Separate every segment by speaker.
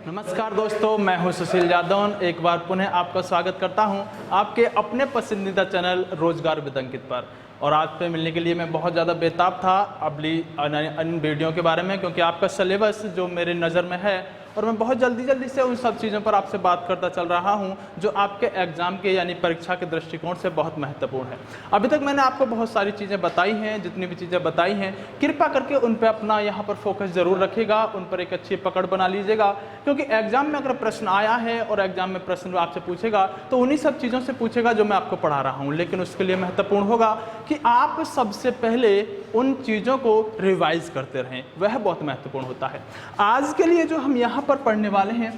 Speaker 1: नमस्कार दोस्तों, मैं हूं सुशील जादौन। एक बार पुनः आपका स्वागत करता हूं आपके अपने पसंदीदा चैनल रोजगार विद अंकित पर। और आज पे मिलने के लिए मैं बहुत ज़्यादा बेताब था इन वीडियो के बारे में, क्योंकि आपका सिलेबस जो मेरे नज़र में है और मैं बहुत जल्दी से उन सब चीज़ों पर आपसे बात करता चल रहा हूं जो आपके एग्ज़ाम के यानी परीक्षा के दृष्टिकोण से बहुत महत्वपूर्ण है। अभी तक मैंने आपको बहुत सारी चीज़ें बताई हैं, जितनी भी चीज़ें बताई हैं कृपया करके उन पर अपना यहाँ पर फोकस ज़रूर रखिएगा, उन पर एक अच्छी पकड़ बना लीजिएगा, क्योंकि एग्जाम में अगर प्रश्न आया है और एग्जाम में प्रश्न आपसे पूछेगा तो उन्हीं सब चीज़ों से पूछेगा जो मैं आपको पढ़ा रहा हूँ। लेकिन उसके लिए महत्वपूर्ण होगा कि आप सबसे पहले उन चीज़ों को रिवाइज करते रहें, वह बहुत महत्वपूर्ण होता है। आज के लिए जो हम यहाँ पर पढ़ने वाले हैं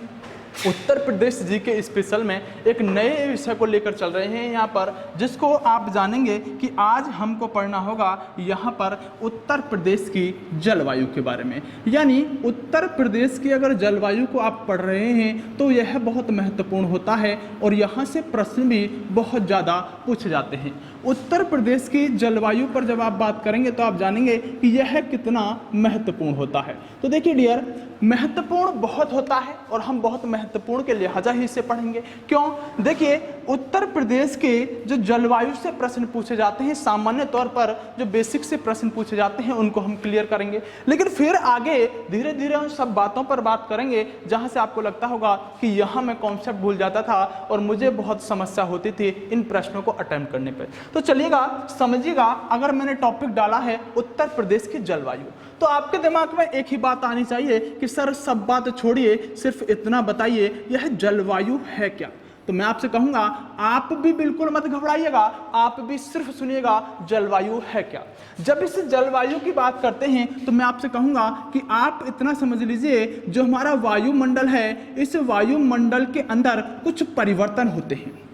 Speaker 1: उत्तर प्रदेश जी के स्पेशल में एक नए विषय को लेकर चल रहे हैं यहाँ पर, जिसको आप जानेंगे कि आज हमको पढ़ना होगा यहाँ पर उत्तर प्रदेश की जलवायु के बारे में। यानी उत्तर प्रदेश की अगर जलवायु को आप पढ़ रहे हैं तो यह बहुत महत्वपूर्ण होता है और यहाँ से प्रश्न भी बहुत ज़्यादा पूछे जाते हैं। उत्तर प्रदेश की जलवायु पर जब आप बात करेंगे तो आप जानेंगे कि यह कितना महत्वपूर्ण होता है। तो देखिए डियर, महत्वपूर्ण बहुत होता है और हम बहुत महत्वपूर्ण के लिहाजा ही इसे पढ़ेंगे। क्यों? देखिए, उत्तर प्रदेश के जो जलवायु से प्रश्न पूछे जाते हैं, सामान्य तौर पर जो बेसिक से प्रश्न पूछे जाते हैं उनको हम क्लियर करेंगे, लेकिन फिर आगे धीरे धीरे उन सब बातों पर बात करेंगे जहां से आपको लगता होगा कि यहाँ मैं कॉन्सेप्ट भूल जाता था और मुझे बहुत समस्या होती थी इन प्रश्नों को अटेम्प्ट करने पर। तो चलिएगा समझिएगा, अगर मैंने टॉपिक डाला है उत्तर प्रदेश की जलवायु तो आपके दिमाग में एक ही बात आनी चाहिए कि सर सब बात छोड़िए, सिर्फ इतना बताइए यह जलवायु है क्या। तो मैं आपसे कहूंगा आप भी बिल्कुल मत घबराइएगा, आप भी सिर्फ सुनिएगा जलवायु है क्या। जब इस जलवायु की बात करते हैं तो मैं आपसे कहूंगा कि आप इतना समझ लीजिए, जो हमारा वायुमंडल है इस वायुमंडल के अंदर कुछ परिवर्तन होते हैं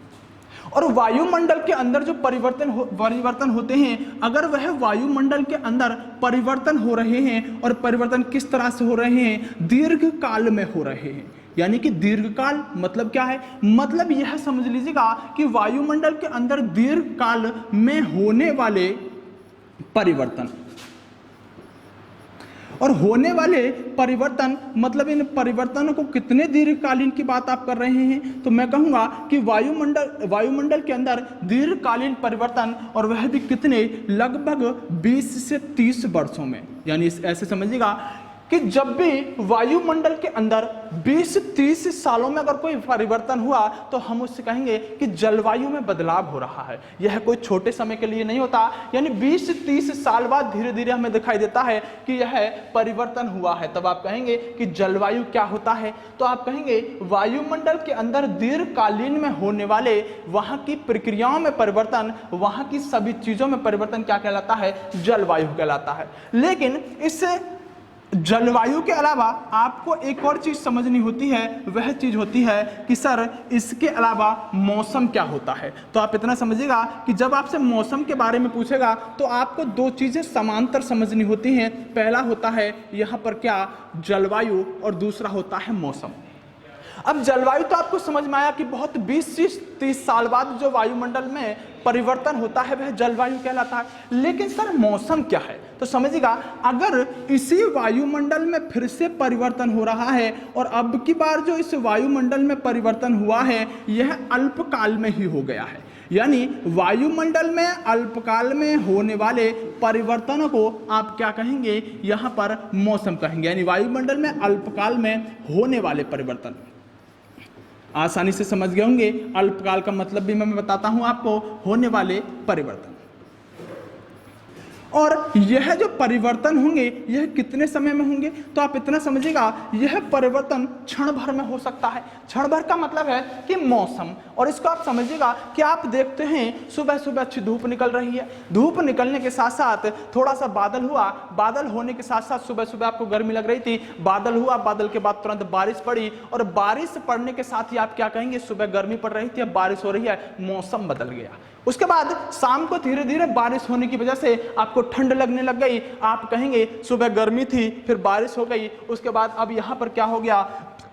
Speaker 1: और वायुमंडल के अंदर जो परिवर्तन होते हैं, अगर वह वायुमंडल के अंदर परिवर्तन हो रहे हैं और परिवर्तन किस तरह से हो रहे हैं, दीर्घ काल में हो रहे हैं। यानी कि दीर्घकाल मतलब क्या है? मतलब यह समझ लीजिएगा कि वायुमंडल के अंदर दीर्घ काल में होने वाले परिवर्तन, और होने वाले परिवर्तन मतलब इन परिवर्तनों को कितने दीर्घकालीन की बात आप कर रहे हैं। तो मैं कहूंगा कि वायुमंडल के अंदर दीर्घकालीन परिवर्तन, और वह भी कितने, लगभग 20 से 30 वर्षों में। यानी ऐसे समझिएगा कि जब भी वायुमंडल के अंदर 20-30 सालों में अगर कोई परिवर्तन हुआ तो हम उससे कहेंगे कि जलवायु में बदलाव हो रहा है। यह कोई छोटे समय के लिए नहीं होता, यानी 20-30 साल बाद धीरे धीरे हमें दिखाई देता है कि यह परिवर्तन हुआ है। तब आप कहेंगे कि जलवायु क्या होता है। तो आप कहेंगे वायुमंडल के अंदर दीर्घकालीन में होने वाले वहां की प्रक्रियाओं में परिवर्तन, वहां की सभी चीजों में परिवर्तन क्या कहलाता है? जलवायु कहलाता है। लेकिन इससे जलवायु के अलावा आपको एक और चीज समझनी होती है, वह चीज होती है कि सर इसके अलावा मौसम क्या होता है। तो आप इतना समझिएगा कि जब आपसे मौसम के बारे में पूछेगा तो आपको दो चीजें समांतर समझनी होती हैं। पहला होता है यहाँ पर क्या, जलवायु, और दूसरा होता है मौसम। अब जलवायु तो आपको समझ में आया कि बहुत 20 से 30 साल बाद जो वायुमंडल में परिवर्तन होता है वह जलवायु कहलाता है। लेकिन सर मौसम क्या है? तो समझिएगा, अगर इसी वायुमंडल में फिर से परिवर्तन हो रहा है और अब की बार जो इस वायुमंडल में परिवर्तन हुआ है यह अल्पकाल में ही हो गया है, यानी वायुमंडल में अल्पकाल में होने वाले परिवर्तनों को आप क्या कहेंगे? यहाँ पर मौसम कहेंगे। यानी वायुमंडल में अल्पकाल में होने वाले परिवर्तन आसानी से समझ गए होंगे। अल्पकाल का मतलब भी मैं बताता हूं आपको, होने वाले परिवर्तन। और यह जो परिवर्तन होंगे यह कितने समय में होंगे? तो आप इतना समझिएगा, यह परिवर्तन क्षण भर में हो सकता है। क्षण भर का मतलब है कि मौसम, और इसको आप समझिएगा कि आप देखते हैं सुबह सुबह अच्छी धूप निकल रही है, धूप निकलने के साथ साथ थोड़ा सा बादल हुआ, बादल होने के साथ साथ सुबह सुबह आपको गर्मी लग रही थी, बादल हुआ, बादल के बाद तुरंत बारिश पड़ी, और बारिश पड़ने के साथ ही आप क्या कहेंगे? सुबह गर्मी पड़ रही थी, अब बारिश हो रही है, मौसम बदल गया। उसके बाद शाम को धीरे धीरे बारिश होने की वजह से आपको ठंड लगने लग गई, आप कहेंगे सुबह गर्मी थी फिर बारिश हो गई, उसके बाद अब यहाँ पर क्या हो गया?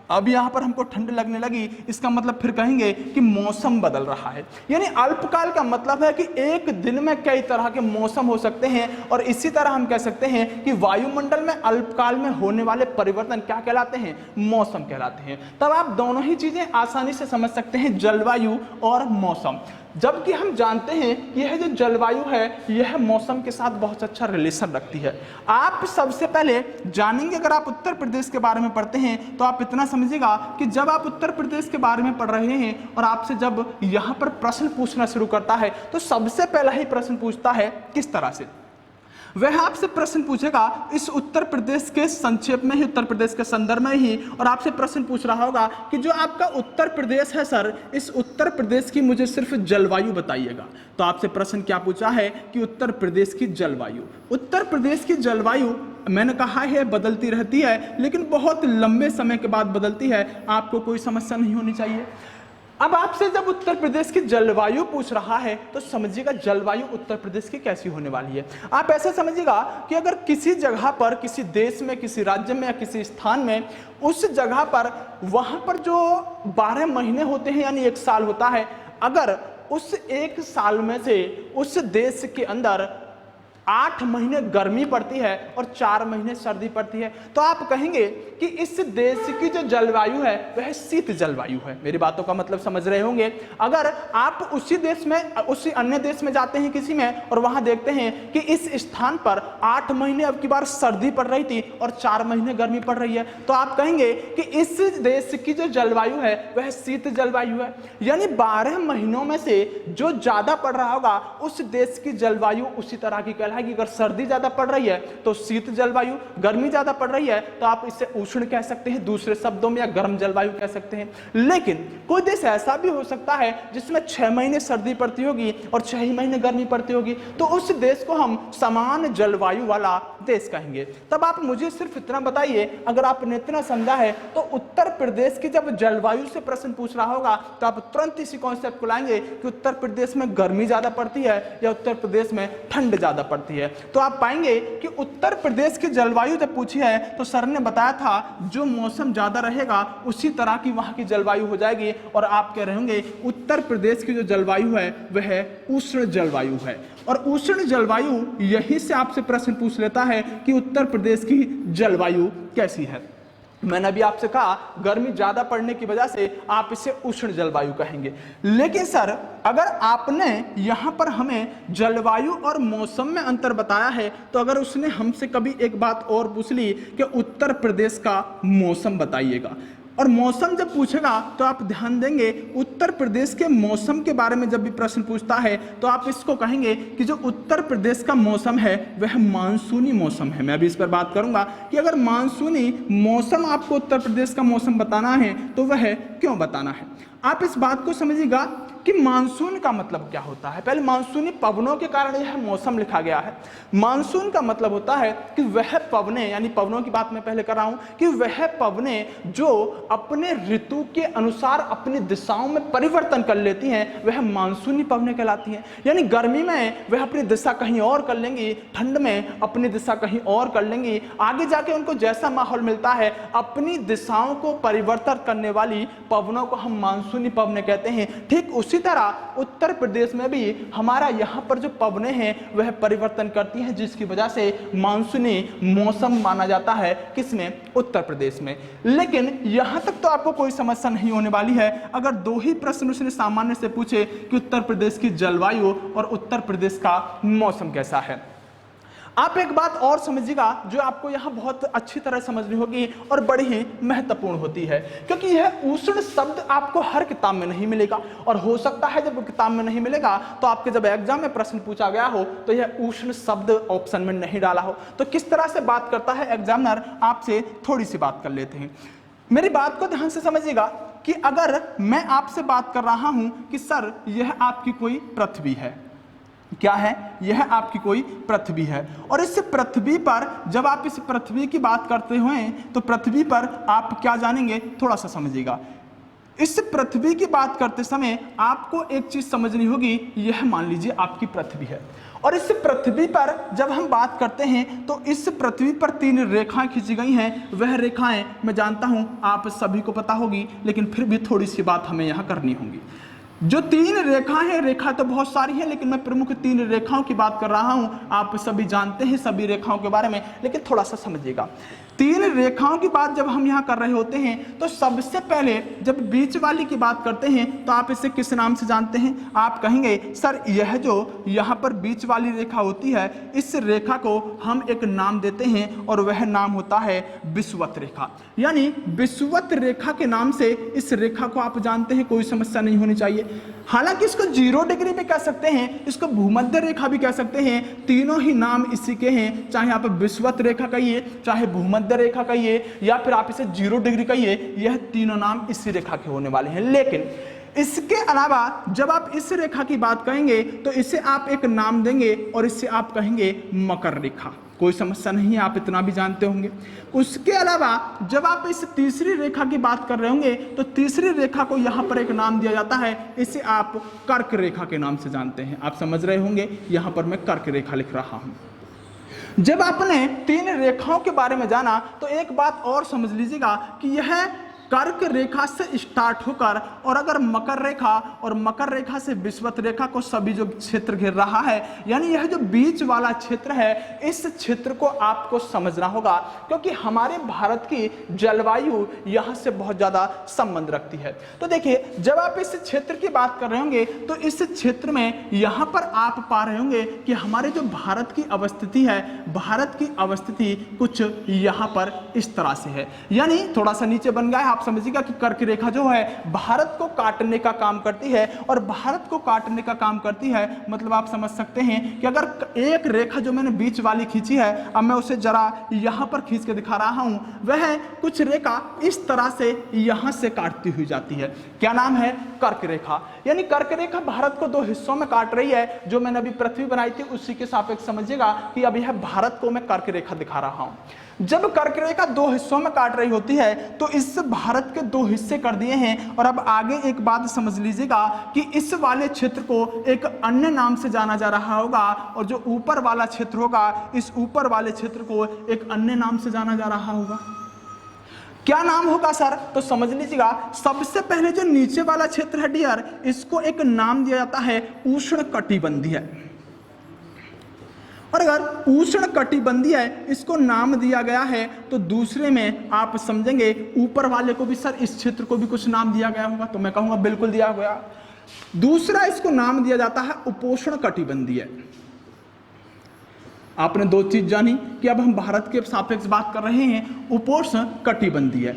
Speaker 1: अब यहाँ पर हमको ठंड लगने लगी, इसका मतलब फिर कहेंगे कि मौसम बदल रहा है। यानी अल्पकाल का मतलब है कि एक दिन में कई तरह के मौसम हो सकते हैं, और इसी तरह हम कह सकते हैं कि वायुमंडल में अल्पकाल में होने वाले परिवर्तन क्या कहलाते हैं, मौसम कहलाते हैं। तब आप दोनों ही चीजें आसानी से समझ सकते हैं, जलवायु और मौसम। जबकि हम जानते हैं कि यह जो जलवायु है यह मौसम के साथ बहुत अच्छा रिलेशन रखती है। आप सबसे पहले जानेंगे, अगर आप उत्तर प्रदेश के बारे में पढ़ते हैं तो आप इतना समझिएगा कि जब आप उत्तर प्रदेश के बारे में पढ़ रहे हैं और आपसे जब यहाँ पर प्रश्न पूछना शुरू करता है तो सबसे पहला ही प्रश्न पूछता है किस तरह से, वह आपसे प्रश्न पूछेगा इस उत्तर प्रदेश के संक्षेप में ही, उत्तर प्रदेश के संदर्भ में ही, और आपसे प्रश्न पूछ रहा होगा कि जो आपका उत्तर प्रदेश है सर, इस उत्तर प्रदेश की मुझे सिर्फ जलवायु बताइएगा। तो आपसे प्रश्न क्या पूछा है कि उत्तर प्रदेश की जलवायु। उत्तर प्रदेश की जलवायु मैंने कहा है बदलती रहती है, लेकिन बहुत लंबे समय के बाद बदलती है, आपको कोई समस्या नहीं होनी चाहिए। अब आपसे जब उत्तर प्रदेश की जलवायु पूछ रहा है तो समझिएगा जलवायु उत्तर प्रदेश की कैसी होने वाली है। आप ऐसे समझिएगा कि अगर किसी जगह पर, किसी देश में, किसी राज्य में या किसी स्थान में, उस जगह पर वहां पर जो 12 महीने होते हैं यानी 1 साल होता है, अगर उस 1 साल में से उस देश के अंदर 8 महीने गर्मी पड़ती है और 4 महीने सर्दी पड़ती है, तो आप कहेंगे कि इस देश की जो जलवायु है वह शीत जलवायु है। मेरी बातों का मतलब समझ रहे होंगे। अगर आप उसी देश में, उसी अन्य देश में जाते हैं किसी में, और वहां देखते हैं कि इस स्थान पर 8 महीने अब की बार सर्दी पड़ रही थी और 4 महीने गर्मी पड़ रही है, तो आप कहेंगे कि इस देश की जो जलवायु है वह शीत जलवायु है। यानी 12 महीनों में से जो ज्यादा पड़ रहा होगा उस देश की जलवायु उसी तरह की कहलाएगी। अगर सर्दी ज्यादा पड़ रही है तो शीत जलवायु, गर्मी ज्यादा पड़ रही है तो आप इसे उष्ण कह सकते हैं, दूसरे शब्दों में, या गर्म जलवायु कह सकते हैं। लेकिन कोई देश ऐसा भी हो सकता है जिसमें 6 महीने सर्दी पड़ती होगी और 6 ही महीने गर्मी पड़ती होगी, तो उस देश को हम समान जलवायु वाला देश कहेंगे। तब आप मुझे सिर्फ इतना बताइए, अगर आपने इतना समझा है तो उत्तर प्रदेश की जब जलवायु से प्रश्न पूछ रहा होगा तो आप तुरंत इसी कॉन्सेप्ट को लाएंगे कि उत्तर प्रदेश में गर्मी ज्यादा पड़ती है या उत्तर प्रदेश में ठंड ज्यादा पड़ती है। तो आप पाएंगे कि उत्तर प्रदेश की जलवायु जब पूछी है तो सर ने बताया था जो मौसम ज्यादा रहेगा उसी तरह की वहां की जलवायु हो जाएगी, और आप कह रहे होंगे उत्तर प्रदेश की जो जलवायु है वह उष्ण जलवायु है। और उष्ण जलवायु यहीं से आपसे प्रश्न पूछ लेता है कि उत्तर प्रदेश की जलवायु कैसी है। मैंने अभी आपसे कहा गर्मी ज्यादा पड़ने की वजह से आप इसे उष्ण जलवायु कहेंगे। लेकिन सर अगर आपने यहां पर हमें जलवायु और मौसम में अंतर बताया है, तो अगर उसने हमसे कभी एक बात और पूछ ली कि उत्तर प्रदेश का मौसम बताइएगा, और मौसम जब पूछेगा तो आप ध्यान देंगे उत्तर प्रदेश के मौसम के बारे में जब भी प्रश्न पूछता है तो आप इसको कहेंगे कि जो उत्तर प्रदेश का मौसम है वह मानसूनी मौसम है। मैं अभी इस पर बात करूंगा कि अगर मानसूनी मौसम आपको उत्तर प्रदेश का मौसम बताना है तो वह क्यों बताना है। आप इस बात को समझिएगा कि मानसून का मतलब क्या होता है। पहले मानसूनी पवनों के कारण यह मौसम लिखा गया है। मानसून का मतलब होता है कि वह पवनें, यानी पवनों की बात मैं पहले कर रहा हूं, कि वह पवनें जो अपने ऋतु के अनुसार अपनी दिशाओं में परिवर्तन कर लेती हैं वह मानसूनी पवनें कहलाती हैं। यानी गर्मी में वह अपनी दिशा कहीं और कर लेंगी, ठंड में अपनी दिशा कहीं और कर लेंगी, आगे जाके उनको जैसा माहौल मिलता है अपनी दिशाओं को परिवर्तन करने वाली पवनों को हम मानसूनी पवनें कहते हैं। ठीक उसी तरह उत्तर प्रदेश में भी हमारा यहाँ पर जो पवनें हैं वह परिवर्तन करती हैं, जिसकी वजह से मानसूनी मौसम माना जाता है किसमें, उत्तर प्रदेश में। लेकिन यहाँ तक तो आपको कोई समस्या नहीं होने वाली है अगर 2 ही प्रश्न उसने सामान्य से पूछे कि उत्तर प्रदेश की जलवायु और उत्तर प्रदेश का मौसम कैसा है। आप एक बात और समझिएगा जो आपको यहाँ बहुत अच्छी तरह समझनी होगी और बड़ी ही महत्वपूर्ण होती है, क्योंकि यह उष्ण शब्द आपको हर किताब में नहीं मिलेगा, और हो सकता है जब किताब में नहीं मिलेगा तो आपके जब एग्जाम में प्रश्न पूछा गया हो तो यह उष्ण शब्द ऑप्शन में नहीं डाला हो। तो किस तरह से बात करता है एग्जामिनर, आपसे थोड़ी सी बात कर लेते हैं। मेरी बात को ध्यान से समझिएगा कि अगर मैं आपसे बात कर रहा हूं कि सर यह आपकी कोई पृथ्वी है, क्या है, यह आपकी कोई पृथ्वी है, और इस पृथ्वी पर जब आप इस पृथ्वी की बात करते हुए तो पृथ्वी पर आप क्या जानेंगे, थोड़ा सा समझिएगा। इस पृथ्वी की बात करते समय आपको एक चीज समझनी होगी, यह मान लीजिए आपकी पृथ्वी है और इस पृथ्वी पर जब हम बात करते हैं तो इस पृथ्वी पर 3 रेखाएं खींची गई हैं। वह रेखाएं मैं जानता हूं आप सभी को पता होगी, लेकिन फिर भी थोड़ी सी बात हमें यहां करनी होगी। जो 3 रेखाएं हैं, रेखा तो बहुत सारी है, लेकिन मैं प्रमुख 3 रेखाओं की बात कर रहा हूं। आप सभी जानते हैं सभी रेखाओं के बारे में, लेकिन थोड़ा सा समझिएगा। 3 रेखाओं की बात जब हम यहां कर रहे होते हैं तो सबसे पहले जब बीच वाली की बात करते हैं तो आप इसे किस नाम से जानते हैं? आप कहेंगे सर यह जो यहां पर बीच वाली रेखा होती है, इस रेखा को हम एक नाम देते हैं और वह नाम होता है विषुवत रेखा। यानी विषुवत रेखा के नाम से इस रेखा को आप जानते हैं, कोई समस्या नहीं होनी चाहिए। हालांकि इसको 0 डिग्री भी कह सकते हैं, इसको भूमध्य रेखा भी कह सकते हैं, तीनों ही नाम इसी के हैं। चाहे आप विषुवत रेखा कहिए, चाहे भूमध्य रेखा कहिए, या फिर आप इसे 0 डिग्री कहिए, यह तीनों नाम इसी रेखा के होने वाले हैं। लेकिन इसके अलावा जब आप इस रेखा की बात कहेंगे तो इसे आप एक नाम देंगे और इसे आप कहेंगे मकर रेखा। कोई समस्या नहीं है, आप इतना भी जानते होंगे। उसके अलावा जब आप इस तीसरी रेखा की बात कर रहे होंगे तो तीसरी रेखा को यहां पर एक नाम दिया जाता है, इसे आप कर्क रेखा के नाम से जानते हैं। आप समझ रहे होंगे, यहां पर मैं कर्क रेखा लिख रहा हूं। जब आपने 3 रेखाओं के बारे में जाना तो एक बात और समझ लीजिएगा कि यह कर्क रेखा से स्टार्ट होकर और अगर मकर रेखा और मकर रेखा से विषुवत रेखा को सभी जो क्षेत्र घेर रहा है, यानी यह जो बीच वाला क्षेत्र है, इस क्षेत्र को आपको समझना होगा, क्योंकि हमारे भारत की जलवायु यहां से बहुत ज्यादा संबंध रखती है। तो देखिए, जब आप इस क्षेत्र की बात कर रहे होंगे तो इस क्षेत्र में यहां पर आप पा रहे होंगे कि हमारे जो भारत की अवस्थिति है, भारत की अवस्थिति कुछ यहां पर इस तरह से है। यानी थोड़ा सा नीचे बन गया है, आप समझिएगा कि कर्क रेखा जो है भारत को काटने का काम करती है, और भारत को काटने का काम करती है मतलब आप समझ सकते हैं कि अगर एक रेखा जो मैंने बीच वाली खींची है, अब मैं उसे जरा यहां पर खींच के दिखा रहा हूं, वह कुछ रेखा इस तरह से यहां से काटती हुई जाती है। क्या नाम है? कर्क रेखा। यानी कर्क रेखा भारत को 2 हिस्सों में काट रही है। जो मैंने अभी पृथ्वी बनाई थी उसी के सापेक्ष समझिएगा कि अब यह भारत को मैं कर्क रेखा दिखा रहा हूं। जब कर्क रेखा 2 हिस्सों में काट रही होती है तो इस भारत के 2 हिस्से कर दिए हैं। और अब आगे एक बात समझ लीजिएगा कि इस वाले क्षेत्र को एक अन्य नाम से जाना जा रहा होगा, और जो ऊपर वाला क्षेत्र होगा, इस ऊपर वाले क्षेत्र को एक अन्य नाम से जाना जा रहा होगा। क्या नाम होगा सर? तो समझ लीजिएगा, सबसे पहले जो नीचे वाला क्षेत्र है डियर, इसको एक नाम दिया जाता है उष्णकटिबंधीय। और अगर उष्णकटिबंधीय इसको नाम दिया गया है तो दूसरे में आप समझेंगे ऊपर वाले को भी सर इस क्षेत्र को भी कुछ नाम दिया गया होगा, तो मैं कहूंगा बिल्कुल दिया गया। दूसरा इसको नाम दिया जाता है उपोष्णकटिबंधीय। आपने 2 चीज जानी कि अब हम भारत के सापेक्ष बात कर रहे हैं उपोष्णकटिबंधीय।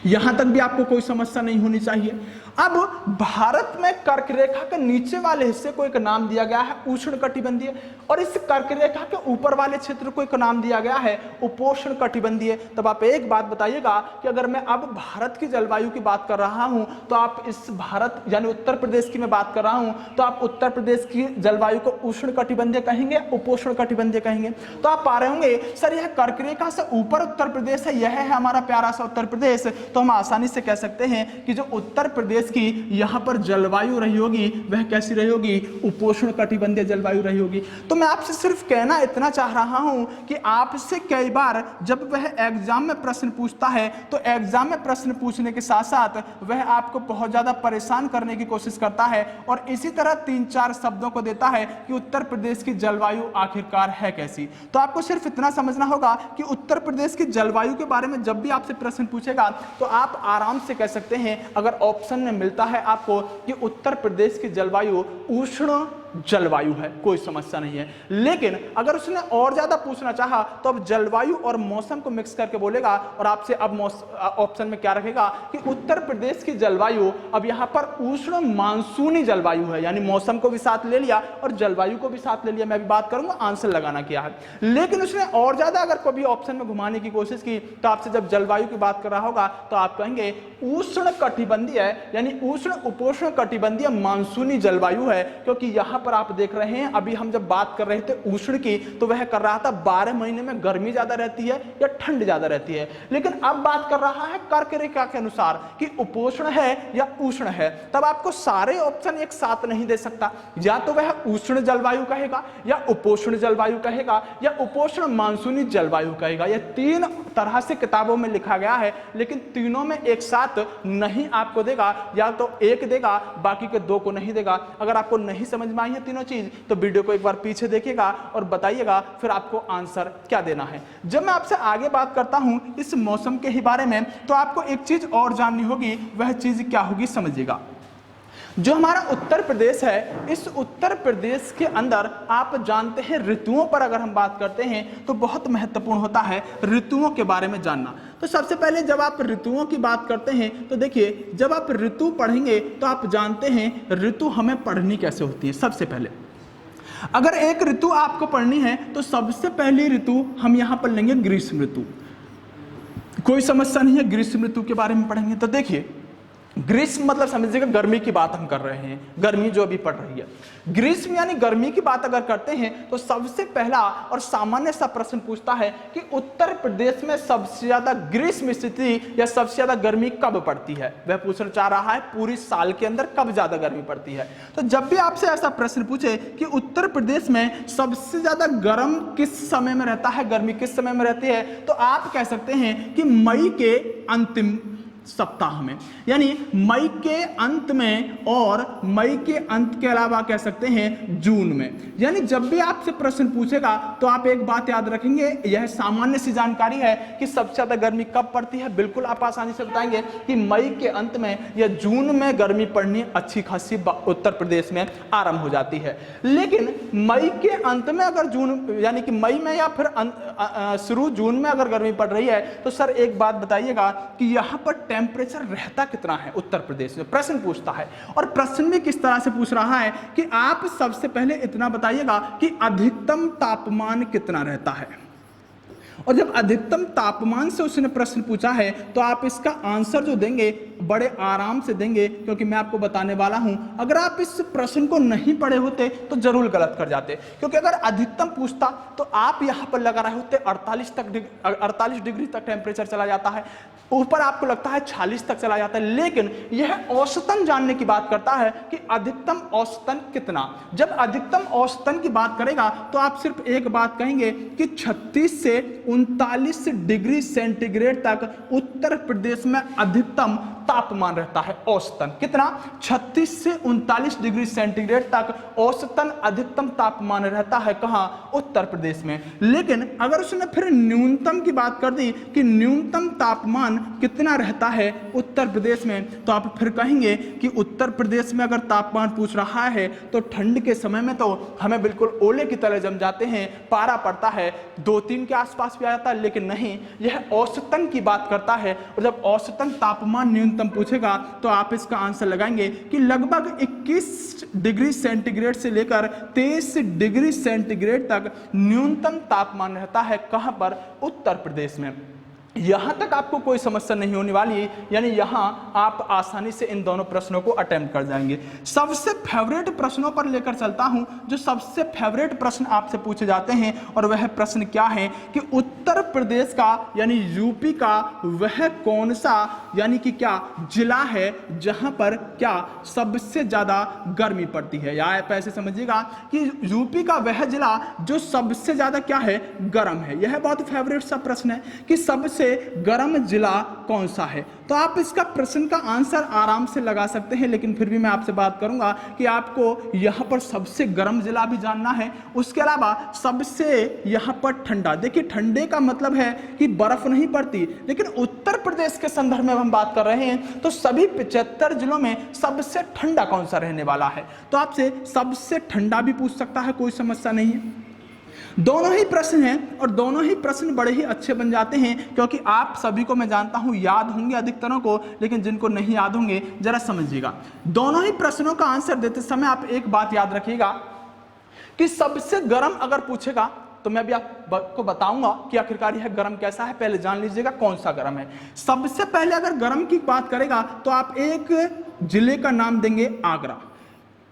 Speaker 1: यहां तक भी आपको कोई समस्या नहीं होनी चाहिए। अब भारत में कर्क रेखा के नीचे वाले हिस्से को एक नाम दिया गया है उष्णकटिबंधीय, और इस कर्क रेखा के ऊपर वाले क्षेत्र को एक नाम दिया गया है उपोष्णकटिबंधीय। तब आप एक बात बताइएगा कि अगर मैं अब भारत की जलवायु की बात कर रहा हूं तो आप इस भारत यानी उत्तर प्रदेश की मैं बात कर रहा हूं तो आप उत्तर प्रदेश की जलवायु को उष्णकटिबंधीय कहेंगे, उपोष्णकटिबंधीय कहेंगे? तो आप पा रहे होंगे सर यह कर्क रेखा से ऊपर उत्तर प्रदेश है, यह है हमारा प्यारा सा उत्तर प्रदेश, तो हम आसानी से कह सकते हैं कि जो उत्तर प्रदेश की यहां पर जलवायु रही होगी वह कैसी रही होगी? उपोष्णकटिबंधीय जलवायु रही होगी। तो मैं आपसे सिर्फ कहना इतना चाह रहा हूं कि आपसे कई बार जब वह एग्जाम में प्रश्न पूछता है तो एग्जाम में प्रश्न पूछने के साथ साथ वह आपको बहुत ज्यादा परेशान करने की कोशिश करता है, और इसी तरह 3-4 शब्दों को देता है कि उत्तर प्रदेश की जलवायु आखिरकार है कैसी। तो आपको सिर्फ इतना समझना होगा कि उत्तर प्रदेश की जलवायु के बारे में जब भी आपसे प्रश्न पूछेगा तो आप आराम से कह सकते हैं, अगर ऑप्शन में मिलता है आपको कि उत्तर प्रदेश की जलवायु उष्ण जलवायु है, कोई समस्या नहीं है। लेकिन अगर उसने और ज्यादा पूछना चाहा तो अब जलवायु और मौसम को मिक्स करके बोलेगा, और आपसे अब ऑप्शन में क्या रखेगा कि उत्तर प्रदेश की जलवायु अब यहां पर उष्ण मानसूनी जलवायु है, यानी मौसम को भी साथ ले लिया और जलवायु को भी साथ ले लिया। मैं भी बात करूंगा आंसर लगाना क्या है, लेकिन उसने और ज्यादा अगर कभी ऑप्शन में घुमाने की कोशिश की तो आपसे जब जलवायु की बात कर रहा होगा तो आप कहेंगे उष्ण कटिबंधीय, यानी उष्ण उपोष्ण कटिबंधीय मानसूनी जलवायु है, क्योंकि यहां पर आप देख रहे हैं, अभी हम जब बात कर रहे थे उष्ण की तो वह कर रहा था 12 महीने में गर्मी ज्यादा रहती है या ठंड ज्यादा रहती है, लेकिन अब बात कर रहा है कर्क रेखा के अनुसार कि उपोष्ण है या उष्ण है। तब आपको सारे ऑप्शन एक साथ नहीं दे सकता, या तो वह उष्ण जलवायु कहेगा या उपोष्ण जलवायु कहेगा या उपोष्ण मानसूनी जलवायु कहेगा। यह 3 तरह से किताबों में लिखा गया है, लेकिन तीनों में एक साथ नहीं आपको देगा, या तो एक देगा बाकी के 2 को नहीं देगा। अगर आपको नहीं समझ में आई है तीनों चीज तो वीडियो को एक बार पीछे देखिएगा और बताइएगा फिर आपको आंसर क्या देना है। जब मैं आपसे आगे बात करता हूं इस मौसम के ही बारे में तो आपको एक चीज और जाननी होगी, वह चीज क्या होगी समझिएगा। जो हमारा उत्तर प्रदेश है, इस उत्तर प्रदेश के अंदर आप जानते हैं ऋतुओं पर अगर हम बात करते हैं तो बहुत महत्वपूर्ण होता है ऋतुओं के बारे में जानना। तो सबसे पहले जब आप ऋतुओं की बात करते हैं तो देखिए, जब आप ऋतु पढ़ेंगे तो आप जानते हैं ऋतु हमें पढ़नी कैसे होती है। सबसे पहले अगर एक ऋतु आपको पढ़नी है तो सबसे पहली ऋतु हम यहां पर लेंगे ग्रीष्म ऋतु। कोई समस्या नहीं है, ग्रीष्म ऋतु के बारे में पढ़ेंगे। तो देखिए, ग्रीष्म मतलब समझिएगा गर्मी की बात हम कर रहे हैं, गर्मी जो अभी पड़ रही है। ग्रीष्म यानी गर्मी की बात अगर करते हैं तो सबसे पहला और सामान्य सा प्रश्न पूछता है कि उत्तर प्रदेश में सबसे ज्यादा ग्रीष्म स्थिति या सबसे ज्यादा गर्मी कब पड़ती है। वह पूछना चाह रहा है पूरी साल के अंदर कब ज्यादा गर्मी पड़ती है। तो जब भी आपसे ऐसा प्रश्न पूछे कि उत्तर प्रदेश में सबसे ज्यादा गर्म किस समय में रहता है, गर्मी किस समय में रहती है, तो आप कह सकते हैं कि मई के अंतिम सप्ताह में, यानी मई के अंत में, और मई के अंत के अलावा कह सकते हैं जून में। यानी जब भी आपसे प्रश्न पूछेगा तो आप एक बात याद रखेंगे, यह सामान्य सी जानकारी है कि सबसे ज्यादा गर्मी कब पड़ती है। बिल्कुल आप आसानी से बताएंगे कि मई के अंत में या जून में गर्मी पड़नी अच्छी खासी उत्तर प्रदेश में आरंभ हो जाती है। लेकिन मई के अंत में अगर जून यानी कि मई में या फिर शुरू जून में अगर गर्मी पड़ रही है तो सर एक बात बताइएगा कि यहां पर टेम्परेचर रहता कितना है उत्तर प्रदेश में, प्रश्न पूछता है। और प्रश्न भी किस तरह से पूछ रहा है कि आप सबसे पहले इतना बताइएगा कि अधिकतम तापमान कितना रहता है। और जब अधिकतम तापमान से उसने प्रश्न पूछा है तो आप इसका आंसर जो देंगे बड़े आराम से देंगे, क्योंकि मैं आपको बताने वाला हूं। अगर आप इस प्रश्न को नहीं पढ़े होते तो जरूर गलत कर जाते, क्योंकि अगर अधिकतम पूछता तो आप यहां पर लगा रहे होते 48 डिग्री तक टेम्परेचर चला जाता है, ऊपर आपको लगता है 46 तक चला जाता है। लेकिन यह औसतन जानने की बात करता है कि अधिकतम औसतन कितना। जब अधिकतम औसतन की बात करेगा तो आप सिर्फ एक बात कहेंगे कि 36 से 39 डिग्री सेंटीग्रेड तक उत्तर प्रदेश में अधिकतम तापमान रहता है। औसतन कितना? 36 से 39 डिग्री सेंटीग्रेड तक औसतन अधिकतम तापमान रहता है। कहां? उत्तर प्रदेश में। लेकिन अगर उसने फिर न्यूनतम की बात कर दी कि न्यूनतम तापमान कितना रहता है उत्तर प्रदेश में, तो आप फिर कहेंगे कि उत्तर प्रदेश में अगर तापमान पूछ रहा है तो ठंड के समय में तो हमें बिल्कुल ओले की तरह जम जाते हैं, पारा पड़ता है 2-3 के आसपास भी आ जाता है। लेकिन नहीं, यह औसतन की बात करता है। और जब औसतन तापमान न्यूनतम पूछेगा तो आप इसका आंसर लगाएंगे कि लगभग 21 डिग्री सेंटीग्रेड से लेकर 23 डिग्री सेंटीग्रेड तक न्यूनतम तापमान रहता है। कहां पर? उत्तर प्रदेश में। यहां तक आपको कोई समस्या नहीं होने वाली, यानी यहां आप आसानी से इन दोनों प्रश्नों को अटेम्प्ट कर जाएंगे। सबसे फेवरेट प्रश्नों पर लेकर चलता हूं, जो सबसे फेवरेट प्रश्न आपसे पूछे जाते हैं, और वह प्रश्न क्या है कि उत्तर प्रदेश का यानी यूपी का वह कौन सा यानी कि क्या जिला है जहां पर क्या सबसे ज्यादा गर्मी पड़ती है। या आप ऐसे समझिएगा कि यूपी का वह जिला जो सबसे ज्यादा क्या है, गर्म है। यह बहुत फेवरेट सा प्रश्न है कि सबसे गर्म जिला कौन सा है। तो आप इसका प्रश्न का आंसर आराम से लगा सकते हैं, लेकिन फिर भी मैं आपसे बात करूंगा कि आपको यहां पर सबसे गर्म जिला भी जानना है, उसके अलावा सबसे यहां पर ठंडा। देखिए, ठंडे का मतलब है कि बर्फ नहीं पड़ती, लेकिन उत्तर प्रदेश के संदर्भ में हम बात कर रहे हैं तो सभी 75 जिलों में सबसे ठंडा कौन सा रहने वाला है। तो आपसे सबसे ठंडा भी पूछ सकता है, कोई समस्या नहीं है। दोनों ही प्रश्न हैं और दोनों ही प्रश्न बड़े ही अच्छे बन जाते हैं, क्योंकि आप सभी को मैं जानता हूं याद होंगे अधिकतरों को, लेकिन जिनको नहीं याद होंगे जरा समझिएगा। दोनों ही प्रश्नों का आंसर देते समय आप एक बात याद रखिएगा कि सबसे गर्म अगर पूछेगा तो मैं भी आपको बताऊंगा कि आखिरकार यह गर्म कैसा है। पहले जान लीजिएगा कौन सा गर्म है। सबसे पहले अगर गर्म की बात करेगा तो आप एक जिले का नाम देंगे, आगरा।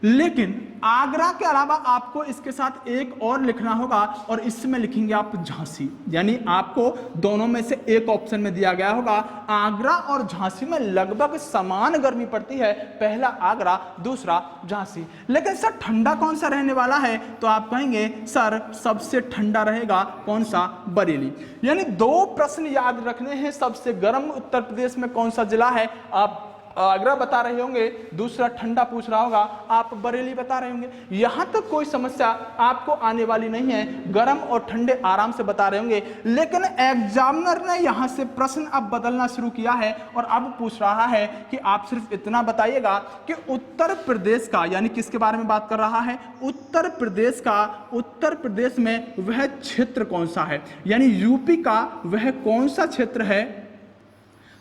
Speaker 1: लेकिन आगरा के अलावा आपको इसके साथ एक और लिखना होगा, और इसमें लिखेंगे आप झांसी। यानी आपको दोनों में से एक ऑप्शन में दिया गया होगा। आगरा और झांसी में लगभग समान गर्मी पड़ती है, पहला आगरा, दूसरा झांसी। लेकिन सर ठंडा कौन सा रहने वाला है? तो आप कहेंगे सर सबसे ठंडा रहेगा कौन सा? बरेली। यानी दो प्रश्न याद रखने हैं। सबसे गर्म उत्तर प्रदेश में कौन सा जिला है? आप आगरा बता रहे होंगे, दूसरा ठंडा पूछ रहा होगा, आप बरेली बता रहे होंगे। यहां तक कोई समस्या आपको आने वाली नहीं है, गर्म और ठंडे आराम से बता रहे होंगे। लेकिन एग्जामिनर ने यहां से प्रश्न अब बदलना शुरू किया है और अब पूछ रहा है कि आप सिर्फ इतना बताइएगा कि उत्तर प्रदेश का, यानी किसके बारे में बात कर रहा है? उत्तर प्रदेश का, उत्तर प्रदेश में वह क्षेत्र कौन सा है? यानी यूपी का वह कौन सा क्षेत्र है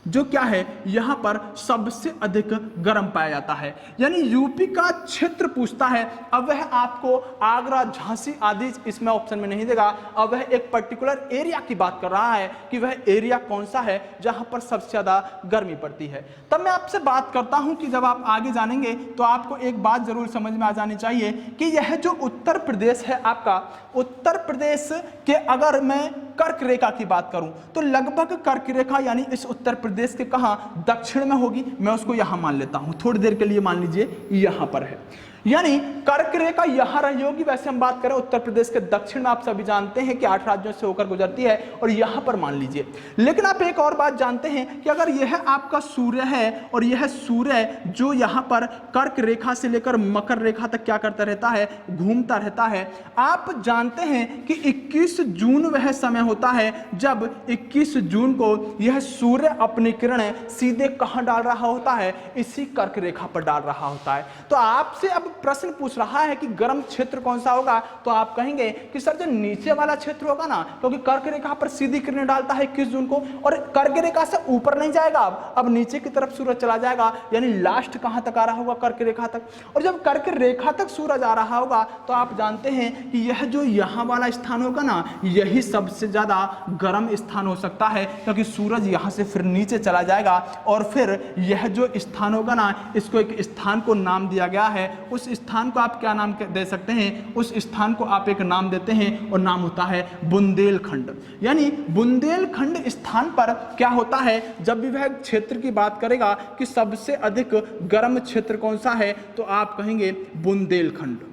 Speaker 1: जो क्या है यहां पर सबसे अधिक गर्म पाया जाता है? यानी यूपी का क्षेत्र पूछता है। अब वह आपको आगरा, झांसी आदि इसमें ऑप्शन में नहीं देगा। अब वह एक पर्टिकुलर एरिया की बात कर रहा है कि वह एरिया कौन सा है जहां पर सबसे ज्यादा गर्मी पड़ती है। तब मैं आपसे बात करता हूं कि जब आप आगे जानेंगे तो आपको एक बात जरूर समझ में आ जानी चाहिए कि यह जो उत्तर प्रदेश है आपका, उत्तर प्रदेश के अगर मैं कर्क रेखा की बात करूं तो लगभग कर्क रेखा यानी इस उत्तर प्रदेश के कहां? दक्षिण में होगी। मैं उसको यहां मान लेता हूं, थोड़ी देर के लिए मान लीजिए यहां पर है। यानी कर्क रेखा यहां रही होगी। वैसे हम बात करें उत्तर प्रदेश के दक्षिण में, आप सभी जानते हैं कि 8 राज्यों से होकर गुजरती है और यहां पर मान लीजिए। लेकिन आप एक और बात जानते हैं कि अगर यह आपका सूर्य है और यह सूर्य जो यहां पर कर्क रेखा से लेकर मकर रेखा तक क्या करता रहता है? घूमता रहता है। आप जानते हैं कि 21 जून वह समय होता है जब 21 जून को यह सूर्य अपनी किरणें सीधे कहां डाल रहा होता है? इसी कर्क रेखा पर डाल रहा होता है। तो आपसे अब प्रश्न पूछ रहा है कि गर्म क्षेत्र कौन सा होगा? तो आप कहेंगे कि सर जो नीचे वाला क्षेत्र होगा ना, क्योंकि कर्क रेखा पर सीधी किरणें डालता है 21 जून को, और कर्क रेखा से ऊपर नहीं जाएगा, अब नीचे की तरफ सूरज चला जाएगा। यानी लास्ट कहां तक आ रहा होगा? कर्क रेखा तक। और जब कर्क रेखा तक सूरज आ रहा होगा तो आप जानते हैं कि यह जो यहां वाला स्थान होगा ना, यही सबसे ज्यादा गर्म स्थान हो सकता है, क्योंकि सूरज यहां से फिर नीचे चला जाएगा और फिर यह जो स्थान होगा ना, इसको एक स्थान को नाम दिया गया है। उस स्थान को आप क्या नाम दे सकते हैं? उस स्थान को आप एक नाम देते हैं और नाम होता है बुंदेलखंड। यानी बुंदेलखंड स्थान पर क्या होता है, जब भी वह क्षेत्र की बात करेगा कि सबसे अधिक गर्म क्षेत्र कौन सा है, तो आप कहेंगे बुंदेलखंड।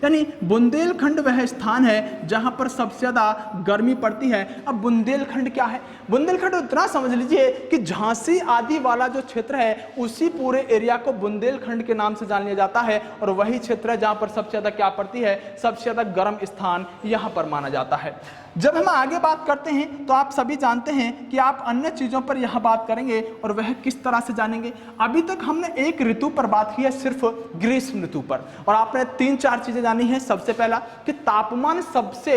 Speaker 1: यानी बुंदेलखंड वह स्थान है जहां पर सबसे ज्यादा गर्मी पड़ती है। अब बुंदेलखंड क्या है? बुंदेलखंड इतना समझ लीजिए कि झांसी आदि वाला जो क्षेत्र है उसी पूरे एरिया को बुंदेलखंड के नाम से जान लिया जाता है, और वही क्षेत्र है जहां पर सबसे ज्यादा क्या पड़ती है? सबसे ज्यादा गर्म स्थान यहां पर माना जाता है। जब हम आगे बात करते हैं तो आप सभी जानते हैं कि आप अन्य चीजों पर यहां बात करेंगे, और वह किस तरह से जानेंगे? अभी तक हमने एक ऋतु पर बात की है, सिर्फ ग्रीष्म ऋतु पर, और आपने 3-4 चीजें जानी है। सबसे पहला कि तापमान सबसे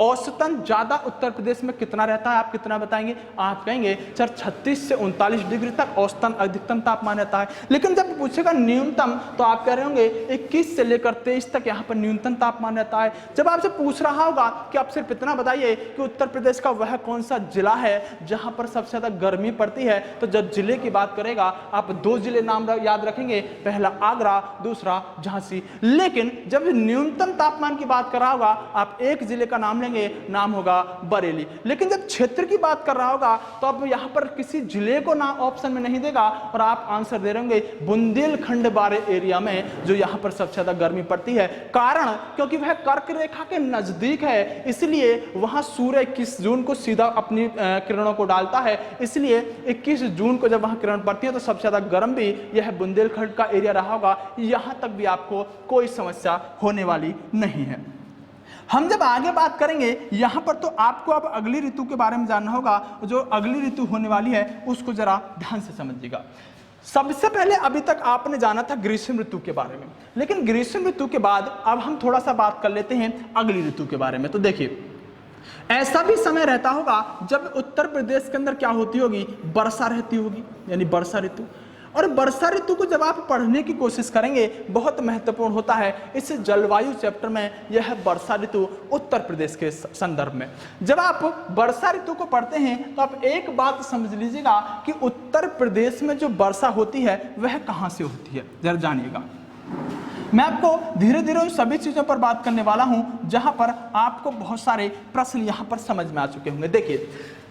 Speaker 1: औसतन ज्यादा उत्तर प्रदेश में कितना रहता है? आप कितना बताएंगे? आप कहेंगे सर 36 से 39 डिग्री तक औसतन अधिकतम तापमान रहता है। लेकिन जब पूछेगा न्यूनतम तो आप कह रहे होंगे 21 से लेकर 23 तक यहाँ पर न्यूनतम तापमान रहता है। जब आपसे पूछ रहा होगा कि आप सिर्फ इतना बताइए कि उत्तर प्रदेश का वह कौन सा जिला है जहां पर सबसे ज्यादा गर्मी पड़ती है, तो जब जिले की बात करेगा आप 2 जिले नाम याद रखेंगे, पहला आगरा, दूसरा झांसी। लेकिन जब न्यूनतम तापमान की बात कर रहा होगा आप एक जिले का नाम लेंगे, नाम होगा बरेली। लेकिन जब क्षेत्र की बात कर रहा होगा तो अब यहां पर किसी जिले को ना ऑप्शन में नहीं देगा, और आप आंसर दे रहे होंगे बुंदेलखंड बारे एरिया में जो यहां पर सबसे ज्यादा गर्मी पड़ती है। कारण क्योंकि वह कर्क रेखा के नजदीक है, इसलिए वहां सूर्य 21 जून को सीधा अपनी किरणों को डालता है, इसलिए 21 जून को जब वहां किरण पड़ती है तो सबसे ज्यादा गर्म भी यह बुंदेलखंड का एरिया रहा होगा। यहां तक भी आपको कोई समस्या होने वाली नहीं है। हम जब आगे बात करेंगे यहां पर, तो आपको अब अगली ऋतु के बारे में जानना होगा। जो अगली ऋतु होने वाली है उसको जरा ध्यान से समझिएगा। सबसे पहले अभी तक आपने जाना था ग्रीष्म ऋतु के बारे में, लेकिन ग्रीष्म ऋतु के बाद अब हम थोड़ा सा बात कर लेते हैं अगली ऋतु के बारे में। तो देखिए, ऐसा भी समय रहता होगा जब उत्तर प्रदेश के अंदर क्या होती होगी? वर्षा रहती होगी, यानी वर्षा ऋतु। और वर्षा ऋतु को जब आप पढ़ने की कोशिश करेंगे बहुत महत्वपूर्ण होता है इस जलवायु चैप्टर में, यह है वर्षा ऋतु उत्तर प्रदेश के संदर्भ में। जब आप वर्षा ऋतु को पढ़ते हैं तो आप एक बात समझ लीजिएगा कि उत्तर प्रदेश में जो वर्षा होती है वह कहाँ से होती है, जरा जानिएगा। मैं आपको धीरे धीरे उन सभी चीजों पर बात करने वाला हूं जहां पर आपको बहुत सारे प्रश्न यहां पर समझ में आ चुके होंगे। देखिए,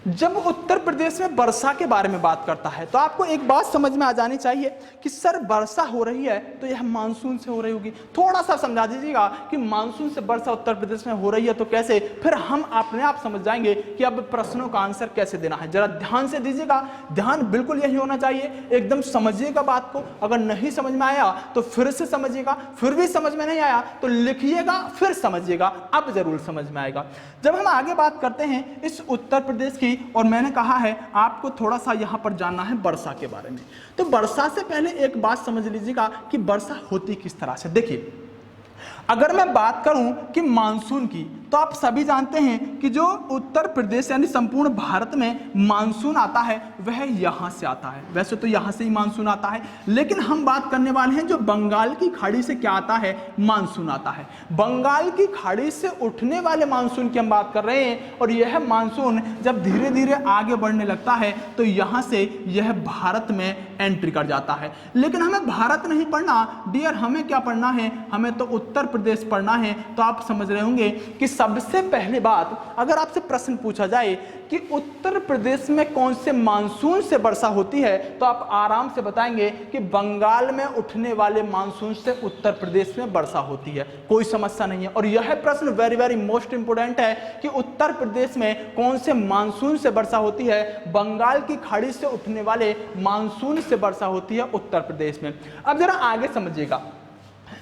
Speaker 1: जब उत्तर प्रदेश में वर्षा के बारे में बात करता है तो आपको एक बात समझ में आ जानी चाहिए कि सर वर्षा हो रही है तो यह मानसून से हो रही होगी। थोड़ा सा समझा दीजिएगा कि मानसून से वर्षा उत्तर प्रदेश में हो रही है तो कैसे, फिर हम अपने आप समझ जाएंगे कि अब प्रश्नों का आंसर कैसे देना है। जरा ध्यान से दीजिएगा, ध्यान बिल्कुल यही होना चाहिए, एकदम समझिएगा बात को। अगर नहीं समझ में आया तो फिर से समझिएगा, फिर भी समझ में नहीं आया तो लिखिएगा, फिर समझिएगा, अब जरूर समझ में आएगा। जब हम आगे बात करते हैं इस उत्तर प्रदेश की, और मैंने कहा है आपको थोड़ा सा यहां पर जानना है वर्षा के बारे में, तो वर्षा से पहले एक बात समझ लीजिएगा कि वर्षा होती किस तरह से। देखिए, अगर मैं बात करूं कि मानसून की, तो आप सभी जानते हैं कि जो उत्तर प्रदेश यानी संपूर्ण भारत में मानसून आता है वह यहां से आता है। वैसे तो यहां से ही मानसून आता है, लेकिन हम बात करने वाले हैं जो बंगाल की खाड़ी से क्या आता है, मानसून आता है। बंगाल की खाड़ी से उठने वाले मानसून की हम बात कर रहे हैं, और यह मानसून जब धीरे धीरे आगे बढ़ने लगता है तो यहां से यह भारत में एंट्री कर जाता है। लेकिन हमें भारत नहीं पढ़ना डियर, हमें क्या पढ़ना है, हमें तो उत्तर प्रदेश पढ़ना है। तो आप समझ रहे होंगे कि सबसे पहली बात, अगर आपसे प्रश्न पूछा जाए कि उत्तर प्रदेश में कौन से मानसून से वर्षा होती है, तो आप आराम से बताएंगे कि बंगाल में उठने वाले मानसून से उत्तर प्रदेश में वर्षा होती है, कोई समस्या नहीं है। और यह प्रश्न वेरी वेरी मोस्ट इंपोर्टेंट है कि उत्तर प्रदेश में कौन से मानसून से वर्षा होती है, बंगाल की खाड़ी से उठने वाले मानसून से वर्षा होती है उत्तर प्रदेश में। अब जरा आगे समझिएगा,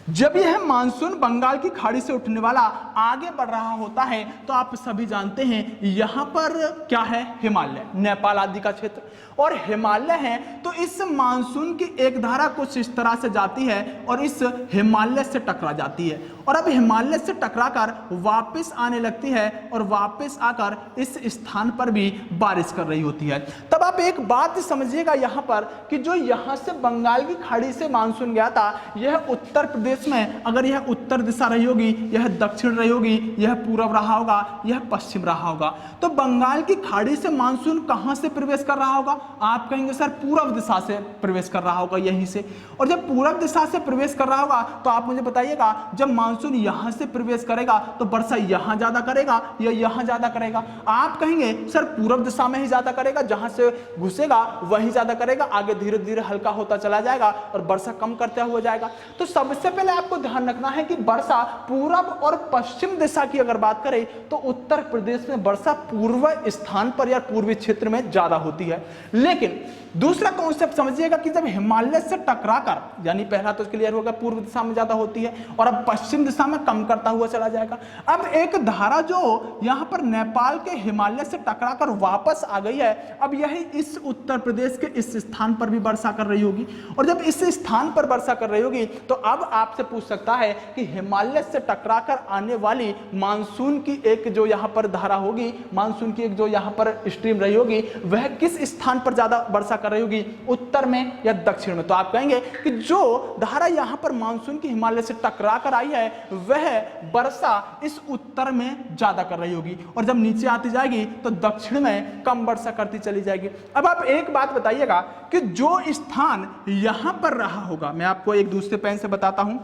Speaker 1: जब यह मानसून बंगाल की खाड़ी से उठने वाला आगे बढ़ रहा होता है तो आप सभी जानते हैं यहां पर क्या है, हिमालय, नेपाल आदि का क्षेत्र, और हिमालय है तो इस मानसून की एक धारा कुछ इस तरह से जाती है और इस हिमालय से टकरा जाती है, और अब हिमालय से टकराकर वापस आने लगती है और वापस आकर इस स्थान पर भी बारिश कर रही होती है। तब आप एक बात समझिएगा यहां पर कि जो यहां से बंगाल की खाड़ी से मानसून गया था, यह उत्तर प्रदेश में, अगर यह उत्तर दिशा रही होगी, यह दक्षिण रही होगी, यह पूर्व रहा होगा, यह पश्चिम रहा होगा, तो बंगाल की खाड़ी से मानसून कहां से प्रवेश कर रहा होगा, आप कहेंगे सर पूर्व दिशा से प्रवेश कर रहा होगा, यहीं से। और जब पूर्व दिशा से प्रवेश कर रहा होगा तो आप मुझे बताइएगा, जब मानसून यहां से प्रवेश करेगा तो वर्षा यहां ज्यादा करेगा या यहां ज्यादा करेगा? आप कहेंगे सर पूर्व दिशा में ही ज्यादा करेगा, जहां से घुसेगा वहीं ज्यादा करेगा, आगे धीरे धीरे हल्का होता चला जाएगा और वर्षा कम करते हुए जाएगा। तो सबसे पहले आपको ध्यान रखना है कि वर्षा पूर्व और पश्चिम दिशा की अगर बात करें तो उत्तर प्रदेश में वर्षा पूर्व स्थान पर या पूर्वी क्षेत्र में ज्यादा होती है। लेकिन दूसरा कॉन्सेप्ट समझिएगा कि जब हिमालय से टकराकर, यानी पहला तो क्लियर होगा पूर्व दिशा में ज्यादा होती है और अब पश्चिम दिशा में कम करता हुआ चला जाएगा। अब एक धारा जो यहां पर नेपाल के हिमालय से टकराकर वापस आ गई है, अब यही इस उत्तर प्रदेश के इस स्थान पर भी वर्षा कर रही होगी, और जब इस स्थान पर वर्षा कर रही होगी तो अब आपसे पूछ सकता है कि हिमालय से टकराकर आने वाली मानसून की एक जो यहां पर धारा होगी, मानसून की एक जो यहां पर स्ट्रीम रही होगी, वह किस स्थान पर ज्यादा वर्षा कर रही होगी, उत्तर में या दक्षिण में? तो आप कहेंगे कि जो धारा यहां पर मानसून की हिमालय से टकरा कर आई है वह वर्षा इस उत्तर में ज्यादा कर रही होगी, और जब नीचे आती जाएगी तो दक्षिण में कम वर्षा करती चली जाएगी। अब आप एक बात बताइएगा कि जो स्थान यहां पर रहा होगा, मैं आपको एक दूसरे पेन से बताता हूं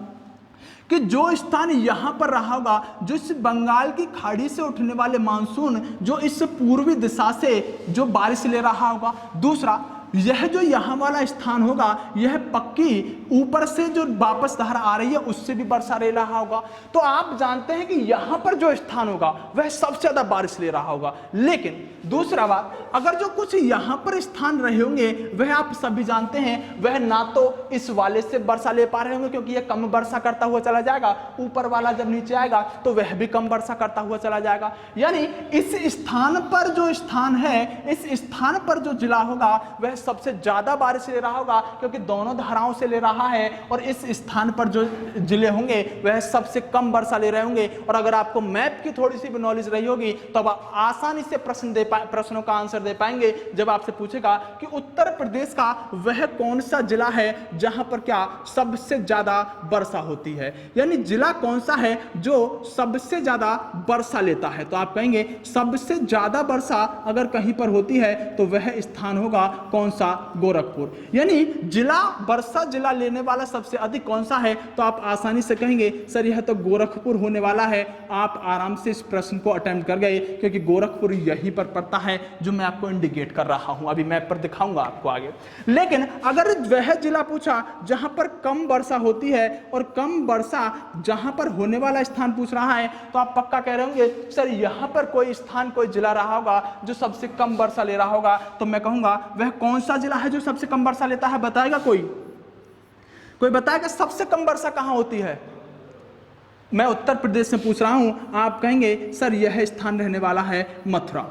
Speaker 1: कि जो स्थान यहां पर रहा होगा, जो इस बंगाल की खाड़ी से उठने वाले मानसून जो इस पूर्वी दिशा से जो बारिश ले रहा होगा, दूसरा यह जो यहाँ वाला स्थान होगा यह पक्की ऊपर से जो वापस धारा आ रही है उससे भी वर्षा ले रहा होगा। तो आप जानते हैं कि यहाँ पर जो स्थान होगा वह सबसे ज्यादा बारिश ले रहा होगा। लेकिन दूसरा बात, अगर जो कुछ यहाँ पर स्थान रहे होंगे वह आप सभी जानते हैं वह ना तो इस वाले से वर्षा ले पा रहे होंगे क्योंकि यह कम वर्षा करता हुआ चला जाएगा, ऊपर वाला जब नीचे आएगा तो वह भी कम वर्षा करता हुआ चला जाएगा। यानी इस स्थान पर जो स्थान है, इस स्थान पर जो जिला होगा वह सबसे ज्यादा बारिश ले रहा होगा, क्योंकि दोनों धाराओं से ले रहा है। और इस स्थान पर जो जिले होंगे वह सबसे कम वर्षा ले रहे होंगे। और अगर आपको मैप की थोड़ी सी भी नॉलेज रही होगी तो आप आसानी से प्रश्नों का आंसर दे पाएंगे जब आपसे पूछेगा कि उत्तर प्रदेश का वह कौन सा जिला है जहां पर क्या सबसे ज्यादा वर्षा होती है, यानी जिला कौन सा है जो सबसे ज्यादा वर्षा लेता है। तो आप कहेंगे सबसे ज्यादा वर्षा अगर कहीं पर होती है तो वह स्थान होगा कौन सा, गोरखपुर। यानी जिला वर्षा जिला लेने वाला सबसे अधिक कौन सा है, तो आप आसानी से कहेंगे सर यह तो गोरखपुर होने वाला है। आप आराम से इस प्रश्न को अटेम्प्ट कर गए, क्योंकि गोरखपुर यहीं पर पड़ता है जो मैं आपको इंडिकेट कर रहा हूं, अभी मैप पर दिखाऊंगा आपको आगे। लेकिन अगर वह जिला पूछा जहां पर कम वर्षा होती है और कम वर्षा जहां पर होने वाला स्थान पूछ रहा है, तो आप पक्का कह रहे होंगे सर यहां पर कोई स्थान कोई जिला रहा होगा जो सबसे कम वर्षा ले रहा होगा। तो मैं कहूंगा वह कौन सा जिला है जो सबसे कम वर्षा लेता है, बताएगा कोई बताएगा सबसे कम वर्षा कहां होती है? मैं उत्तर प्रदेश से पूछ रहा हूं, आप कहेंगे सर यह स्थान रहने वाला है मथुरा।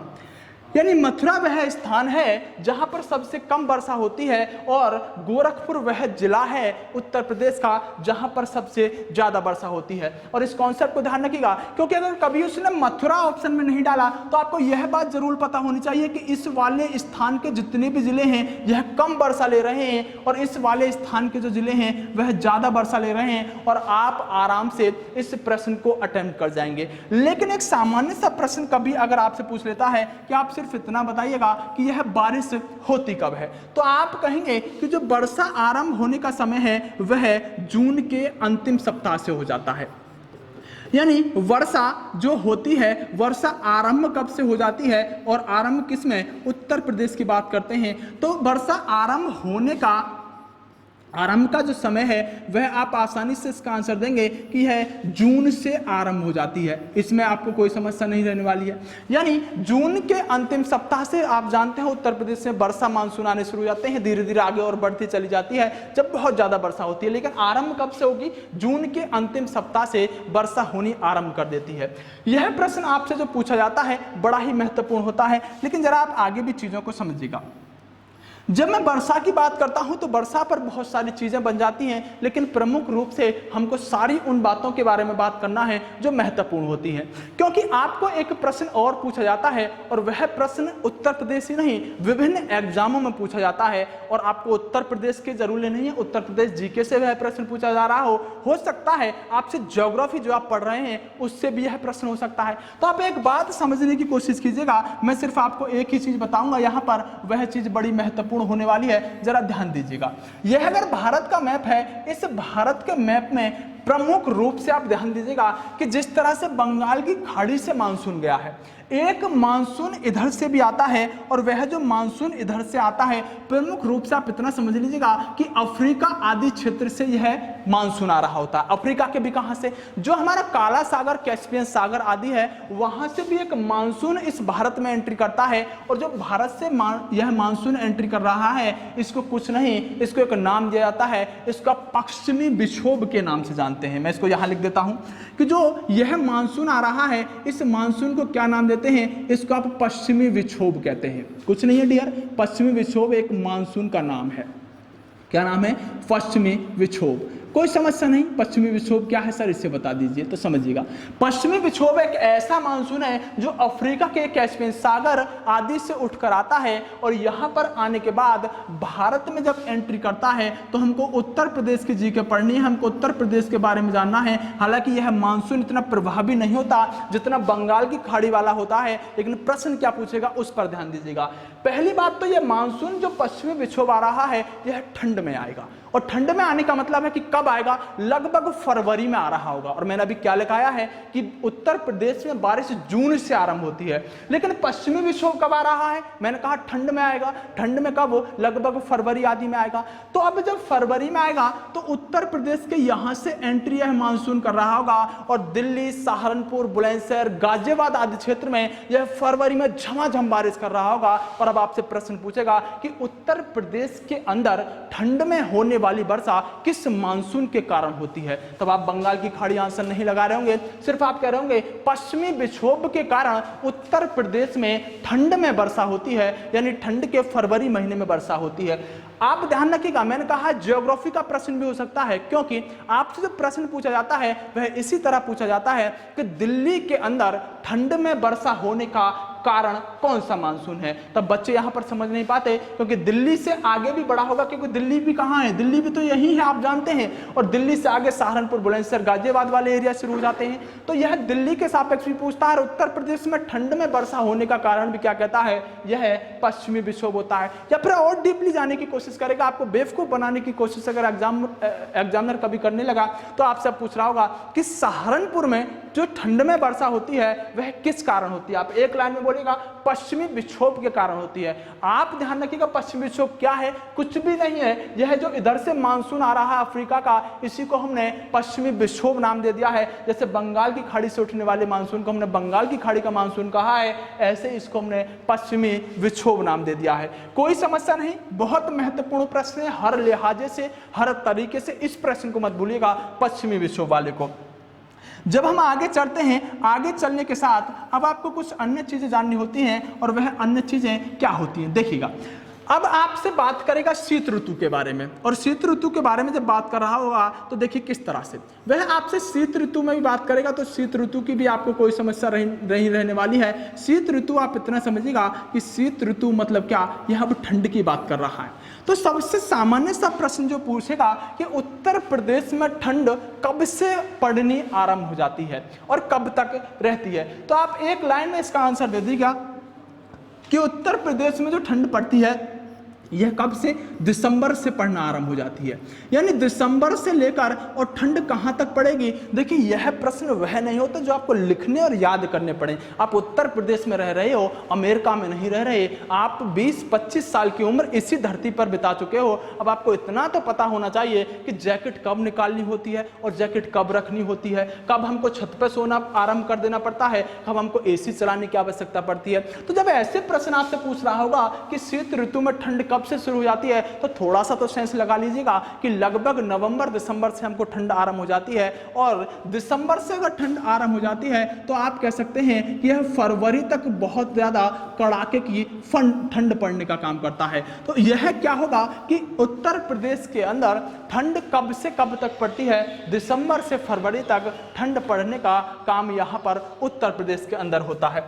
Speaker 1: यानी मथुरा वह स्थान है जहां पर सबसे कम वर्षा होती है और गोरखपुर वह जिला है उत्तर प्रदेश का जहां पर सबसे ज्यादा वर्षा होती है। और इस कॉन्सेप्ट को ध्यान रखिएगा, क्योंकि अगर कभी उसने मथुरा ऑप्शन में नहीं डाला तो आपको यह बात जरूर पता होनी चाहिए कि इस वाले स्थान के जितने भी जिले हैं यह कम वर्षा ले रहे हैं और इस वाले स्थान के जो जिले हैं वह ज्यादा वर्षा ले रहे हैं, और आप आराम से इस प्रश्न को अटेम्प्ट कर जाएंगे। लेकिन एक सामान्य सा प्रश्न कभी अगर आपसे पूछ लेता है कि आप सिर्फ इतना बताइएगा कि यह बारिश होती कब है, तो आप कहेंगे कि जो वर्षा आरंभ होने का समय है वह जून के अंतिम सप्ताह से हो जाता है। यानी वर्षा जो होती है, वर्षा आरंभ कब से हो जाती है, और आरंभ किस में, उत्तर प्रदेश की बात करते हैं। तो वर्षा आरंभ होने का आरंभ का जो समय है वह आप आसानी से इसका आंसर देंगे कि यह जून से आरंभ हो जाती है। इसमें आपको कोई समस्या नहीं रहने वाली है। यानी जून के अंतिम सप्ताह से आप जानते हैं उत्तर प्रदेश में वर्षा मानसून आने शुरू हो जाते हैं, धीरे धीरे आगे और बढ़ती चली जाती है जब बहुत ज्यादा वर्षा होती है। लेकिन आरंभ कब से होगी, जून के अंतिम सप्ताह से वर्षा होनी आरंभ कर देती है। यह प्रश्न आपसे जो पूछा जाता है बड़ा ही महत्वपूर्ण होता है। लेकिन जरा आप आगे भी चीजों को समझिएगा। जब मैं वर्षा की बात करता हूं तो वर्षा पर बहुत सारी चीजें बन जाती हैं, लेकिन प्रमुख रूप से हमको सारी उन बातों के बारे में बात करना है जो महत्वपूर्ण होती हैं। क्योंकि आपको एक प्रश्न और पूछा जाता है, और वह प्रश्न उत्तर प्रदेश ही नहीं विभिन्न एग्जामों में पूछा जाता है। और आपको उत्तर प्रदेश के जरूरी नहीं है उत्तर प्रदेश जीके से वह प्रश्न पूछा जा रहा हो सकता है आपसे ज्योग्राफी जो आप पढ़ रहे हैं उससे भी यह प्रश्न हो सकता है। तो आप एक बात समझने की कोशिश कीजिएगा, मैं सिर्फ आपको एक ही चीज बताऊंगा यहाँ पर, वह चीज बड़ी महत्वपूर्ण होने वाली है, जरा ध्यान दीजिएगा। यह अगर भारत का मैप है, इस भारत के मैप में प्रमुख रूप से आप ध्यान दीजिएगा कि जिस तरह से बंगाल की खाड़ी से मानसून गया है, एक मानसून इधर से भी आता है, और वह जो मानसून इधर से आता है प्रमुख रूप से आप इतना समझ लीजिएगा कि अफ्रीका आदि क्षेत्र से यह मानसून आ रहा होता है। अफ्रीका के भी कहां से, जो हमारा काला सागर, कैस्पियन सागर आदि है, वहां से भी एक मानसून इस भारत में एंट्री करता है। और जो भारत से यह मानसून एंट्री कर रहा है, इसको कुछ नहीं, इसको एक नाम दिया जाता है, इसका पश्चिमी विक्षोभ के नाम से जानते हैं। मैं इसको यहां लिख देता हूं कि जो यह मानसून आ रहा है, इस मानसून को क्या नाम देते हैं, इसको आप पश्चिमी विक्षोभ कहते हैं। कुछ नहीं है डियर, पश्चिमी विक्षोभ एक मानसून का नाम है। क्या नाम है, पश्चिमी विक्षोभ। कोई समस्या नहीं, पश्चिमी विक्षोभ क्या है सर, इससे बता दीजिए तो समझिएगा। पश्चिमी विक्षोभ एक ऐसा मानसून है जो अफ्रीका के कैस्पियन सागर आदि से उठकर आता है, और यहाँ पर आने के बाद भारत में जब एंट्री करता है तो हमको उत्तर प्रदेश की जीके पढ़नी है, हमको उत्तर प्रदेश के बारे में जानना है। हालांकि यह मानसून इतना प्रभावी नहीं होता जितना बंगाल की खाड़ी वाला होता है, लेकिन प्रश्न क्या पूछेगा उस पर ध्यान दीजिएगा। पहली बात तो यह मानसून जो पश्चिमी विक्षोभ आ रहा है यह ठंड में आएगा, और ठंड में आने का मतलब है कि कब आएगा, लगभग फरवरी में आ रहा होगा। और मैंने अभी क्या लिखाया है कि उत्तर प्रदेश में बारिश जून से आरंभ होती है, लेकिन पश्चिमी विक्षोभ कब आ रहा है, मैंने कहा ठंड में आएगा। ठंड में कब, लगभग फरवरी आदि में आएगा। तो अब जब फरवरी में आएगा तो उत्तर प्रदेश के यहां से एंट्री है मानसून कर रहा होगा, और दिल्ली, सहारनपुर, बुलंदशहर, गाजियाबाद आदि क्षेत्र में यह फरवरी में झमाझम बारिश कर रहा होगा। और अब आपसे प्रश्न पूछेगा कि उत्तर प्रदेश के अंदर ठंड में होने वाली वर्षा किस मानसून मानसून के कारण होती है। तब आप बंगाल की खाड़ी आंसर नहीं लगा रहे होंगे, सिर्फ आप कह रहे होंगे पश्चिमी विक्षोभ के कारण उत्तर प्रदेश में ठंड में वर्षा होती है, यानी ठंड के फरवरी महीने में वर्षा होती है। आप ध्यान रखिएगा, मैंने कहा ज्योग्राफी का प्रश्न भी हो सकता है, क्योंकि आपसे जो प्रश्न पूछा जाता है वह इसी तरह पूछा जाता है कि दिल्ली के अंदर ठंड में वर्षा होने का कारण कौन सा मानसून है। तब बच्चे यहां पर समझ नहीं पाते, क्योंकि दिल्ली से आगे भी बड़ा होगा, क्योंकि दिल्ली भी कहां है, दिल्ली भी तो यही है, आप जानते हैं। और दिल्ली से आगे सहारनपुर, बुलंदशहर, गाजियाबाद वाले एरिया शुरू हो जाते हैं। तो यह दिल्ली के सापेक्ष भी पूछता है। उत्तर प्रदेश में ठंड में वर्षा होने का कारण भी क्या कहता है, यह पश्चिमी विक्षोभ होता है। या फिर और डीपली जाने की कोशिश करेगा, आपको बेवकूफ बनाने की कोशिश अगर एग्जामिनर कभी करने लगा तो आपसे पूछ रहा होगा कि सहारनपुर में जो ठंड में वर्षा होती है वह किस कारण होती है। आप एक लाइन में बोलेगा पश्चिमी विक्षोभ के कारण होती है। आप ध्यान रखिएगा, पश्चिमी विक्षोभ क्या है, कुछ भी नहीं है, यह जो इधर से मानसून आ रहा है अफ्रीका का, इसी को हमने पश्चिमी विक्षोभ नाम दे दिया है। जैसे बंगाल की खाड़ी से उठने वाले मानसून को हमने बंगाल की खाड़ी का मानसून कहा है, ऐसे इसको हमने पश्चिमी विक्षोभ नाम दे दिया है। कोई समस्या नहीं, बहुत महत्वपूर्ण प्रश्न है, हर लिहाजे से, हर तरीके से इस प्रश्न को मत भूलिएगा, पश्चिमी विक्षोभ वाले को। जब हम आगे चलते हैं, आगे चलने के साथ अब आपको कुछ अन्य चीजें जाननी होती हैं, और वह अन्य चीजें क्या होती हैं देखिएगा। अब आपसे बात करेगा शीत ऋतु के बारे में, और शीत ऋतु के बारे में जब बात कर रहा होगा तो देखिए किस तरह से वह आपसे शीत ऋतु में भी बात करेगा। तो शीत ऋतु की भी आपको कोई समस्या नहीं रहने वाली है। शीत ऋतु आप इतना समझिएगा कि शीत ऋतु मतलब क्या, यह अब ठंड की बात कर रहा है। तो सबसे सामान्य सा प्रश्न जो पूछेगा कि उत्तर प्रदेश में ठंड कब से पड़नी आरंभ हो जाती है और कब तक रहती है। तो आप एक लाइन में इसका आंसर दे दीजिएगा कि उत्तर प्रदेश में जो ठंड पड़ती है यह कब से, दिसंबर से पड़ना आरंभ हो जाती है। यानी दिसंबर से लेकर और ठंड कहां तक पड़ेगी। देखिए यह प्रश्न वह नहीं होता जो आपको लिखने और याद करने पड़े। आप उत्तर प्रदेश में रह रहे हो, अमेरिका में नहीं रह रहे, आप 20-25 साल की उम्र इसी धरती पर बिता चुके हो। अब आपको इतना तो पता होना चाहिए कि जैकेट कब निकालनी होती है और जैकेट कब रखनी होती है, कब हमको छत पर सोना आरंभ कर देना पड़ता है, कब हमको एसी चलाने की आवश्यकता पड़ती है। तो जब ऐसे प्रश्न आपसे पूछ रहा होगा कि शीत ऋतु में ठंड कब से शुरू हो जाती है, तो थोड़ा सा तो सेंस लगा लीजिएगा कि लगभग नवंबर दिसंबर से हमको ठंड आरंभ हो जाती है। और दिसंबर से अगर ठंड आरंभ हो जाती है तो आप कह सकते हैं कि यह फरवरी तक बहुत ज्यादा कड़ाके की ठंड पड़ने का काम करता है। तो यह क्या होगा कि उत्तर प्रदेश के अंदर ठंड कब से कब तक पड़ती है, दिसंबर से फरवरी तक ठंड पड़ने का काम यहां पर उत्तर प्रदेश के अंदर होता है।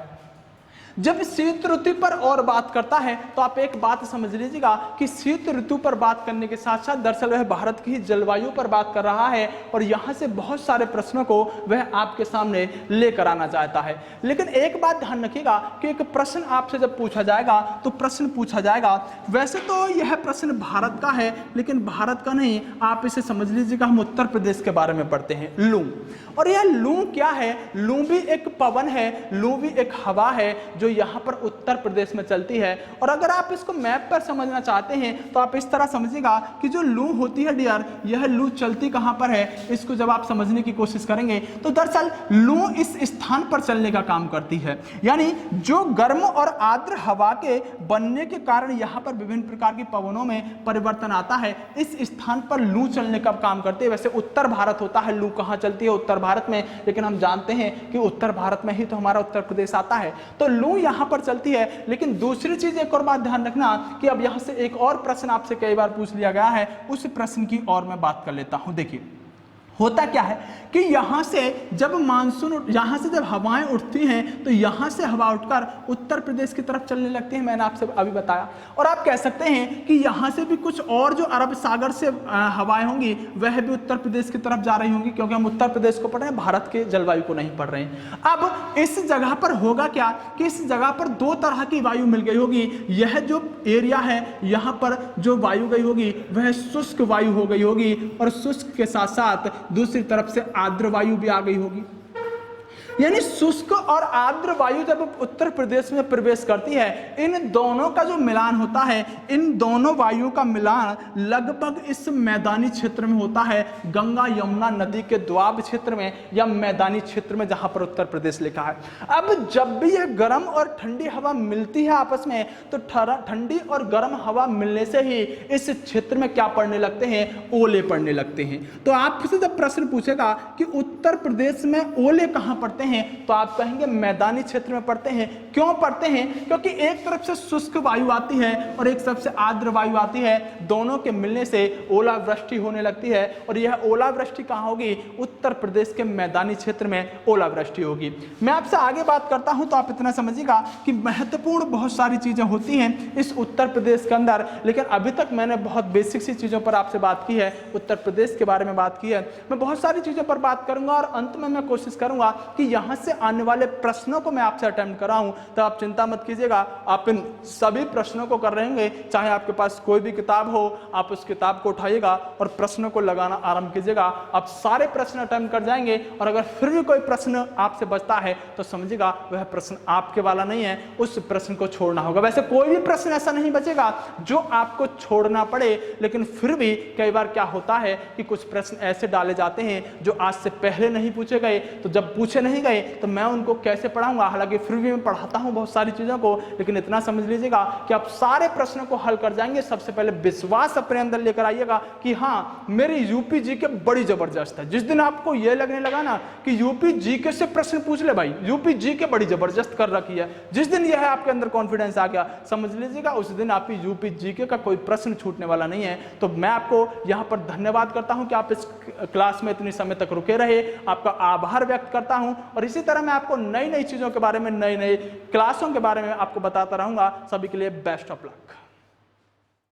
Speaker 1: जब शीत ऋतु पर और बात करता है तो आप एक बात समझ लीजिएगा कि शीत ऋतु पर बात करने के साथ साथ दरअसल वह भारत की जलवायु पर बात कर रहा है, और यहां से बहुत सारे प्रश्नों को वह आपके सामने लेकर आना चाहता है। लेकिन एक बात ध्यान रखिएगा कि एक प्रश्न आपसे जब पूछा जाएगा तो प्रश्न पूछा जाएगा, वैसे तो यह प्रश्न भारत का है लेकिन भारत का नहीं, आप इसे समझ लीजिएगा हम उत्तर प्रदेश के बारे में पढ़ते हैं, लू। और यह लू क्या है, लू भी एक पवन है, लू भी एक हवा है जो यहां पर उत्तर प्रदेश में चलती है। और अगर आप इसको मैप पर समझना चाहते हैं तो आप इस तरह समझिएगा कि जो लू होती है डियर, यह लू चलती कहां पर है, इसको जब आप समझने की कोशिश करेंगे तो दरअसल लू इस स्थान पर चलने का काम करती है। यानी जो गर्म और आर्द्र हवा के बनने के कारण यहां पर विभिन्न प्रकार की पवनों में परिवर्तन आता है, इस स्थान पर लू चलने का काम करती है। वैसे उत्तर भारत होता है, लू कहां चलती है, उत्तर भारत में, लेकिन हम जानते हैं कि उत्तर भारत में ही तो हमारा उत्तर प्रदेश आता है। तो लू यहां पर चलती है। लेकिन दूसरी चीज एक और बात ध्यान रखना कि अब यहां से एक और प्रश्न आपसे कई बार पूछ लिया गया है, उस प्रश्न की और मैं बात कर लेता हूं। देखिए होता क्या है कि यहां से जब मानसून, यहां से जब हवाएं उठती हैं तो यहां से हवा उठकर उत्तर प्रदेश की तरफ चलने लगती हैं, मैंने आपसे अभी बताया। और आप कह सकते हैं कि यहां से भी कुछ और जो अरब सागर से हवाएं होंगी वह भी उत्तर प्रदेश की तरफ जा रही होंगी, क्योंकि हम उत्तर प्रदेश को पढ़ रहे हैं, भारत के जलवायु को नहीं पढ़ रहे हैं। अब इस जगह पर होगा क्या कि इस जगह पर दो तरह की वायु मिल गई होगी। यह जो एरिया है यहां पर जो वायु गई होगी वह शुष्क वायु हो गई होगी, और शुष्क के साथ साथ दूसरी तरफ से आर्द्र वायु भी आ गई होगी। यानी शुष्क और आर्द्र वायु जब उत्तर प्रदेश में प्रवेश करती है, इन दोनों का जो मिलान होता है, इन दोनों वायुओं का मिलान लगभग इस मैदानी क्षेत्र में होता है, गंगा यमुना नदी के दोआब क्षेत्र में या मैदानी क्षेत्र में, जहां पर उत्तर प्रदेश लिखा है। अब जब भी यह गर्म और ठंडी हवा मिलती है आपस में, तो ठंडी और गर्म हवा मिलने से ही इस क्षेत्र में क्या पड़ने लगते हैं, ओले पड़ने लगते हैं। तो आपसे जब प्रश्न पूछेगा कि उत्तर प्रदेश में ओले कहां पड़ते हैं, तो आप कहेंगे मैदानी क्षेत्र में पड़ते हैं। क्यों पड़ते हैं? क्योंकि एक तरफ से शुष्क वायु आती है और एक तरफ से आर्द्र वायु आती है, दोनों के मिलने से ओलावृष्टि होने लगती है। और यह ओलावृष्टि कहां होगी? उत्तर प्रदेश के मैदानी क्षेत्र में ओलावृष्टि होगी। मैं आपसे आगे बात करता हूं तो आप इतना समझिएगा कि महत्वपूर्ण बहुत सारी चीजें होती हैं इस उत्तर प्रदेश के अंदर, लेकिन अभी तक मैंने बहुत बेसिक सी चीजों पर आपसे बात की है, उत्तर प्रदेश के बारे में बात की है। मैं बहुत सारी चीजों पर बात करूंगा और अंत में मैं कोशिश करूंगा कि यहां से आने वाले प्रश्नों को मैं आपसे अटेम्प्ट कराऊं। तो आप चिंता मत कीजिएगा, आप इन सभी प्रश्नों को कर रहेंगे। चाहे आपके पास कोई भी किताब हो, आप उस किताब को उठाइएगा और प्रश्नों को लगाना आरंभ कीजिएगा। आप सारे प्रश्न अटेम्प्ट कर जाएंगे और अगर फिर भी कोई प्रश्न आपसे बचता है तो समझिएगा वह प्रश्न आपके वाला नहीं है, उस प्रश्न को छोड़ना होगा। वैसे कोई भी प्रश्न ऐसा नहीं बचेगा जो आपको छोड़ना पड़े, लेकिन फिर भी कई बार क्या होता है कि कुछ प्रश्न ऐसे डाले जाते हैं जो आज से पहले नहीं पूछे गए, तो जब पूछे नहीं गए तो मैं उनको कैसे पढ़ाऊंगा। हालांकि फिर भी मैं पढ़ाता हूं बहुत सारी चीजों को, लेकिन इतना समझ लीजिएगा कि आप सारे प्रश्नों को हल कर जाएंगे। सबसे पहले विश्वास अपने अंदर लेकर आइएगा कि हाँ, मेरी यूपी जीके बड़ी जबरदस्त है। जिस दिन आपको यह लगने लगा ना कि यूपी जीके से प्रश्न पूछ ले भाई, यूपी जीके बड़ी जबरदस्त कर रखी है, जिस दिन यह आपके अंदर कॉन्फिडेंस आ गया, समझ लीजिएगा उस दिन आपकी यूपी जीके का कोई प्रश्न छूटने वाला नहीं है। तो मैं आपको यहां पर धन्यवाद करता हूं कि आप इस क्लास में इतने समय तक रुके रहे, आपका आभार व्यक्त करता हूं। और इसी तरह मैं आपको नई नई चीजों के बारे में, नई नई क्लासों के बारे में आपको बताता रहूंगा। सभी के लिए बेस्ट ऑफ लक।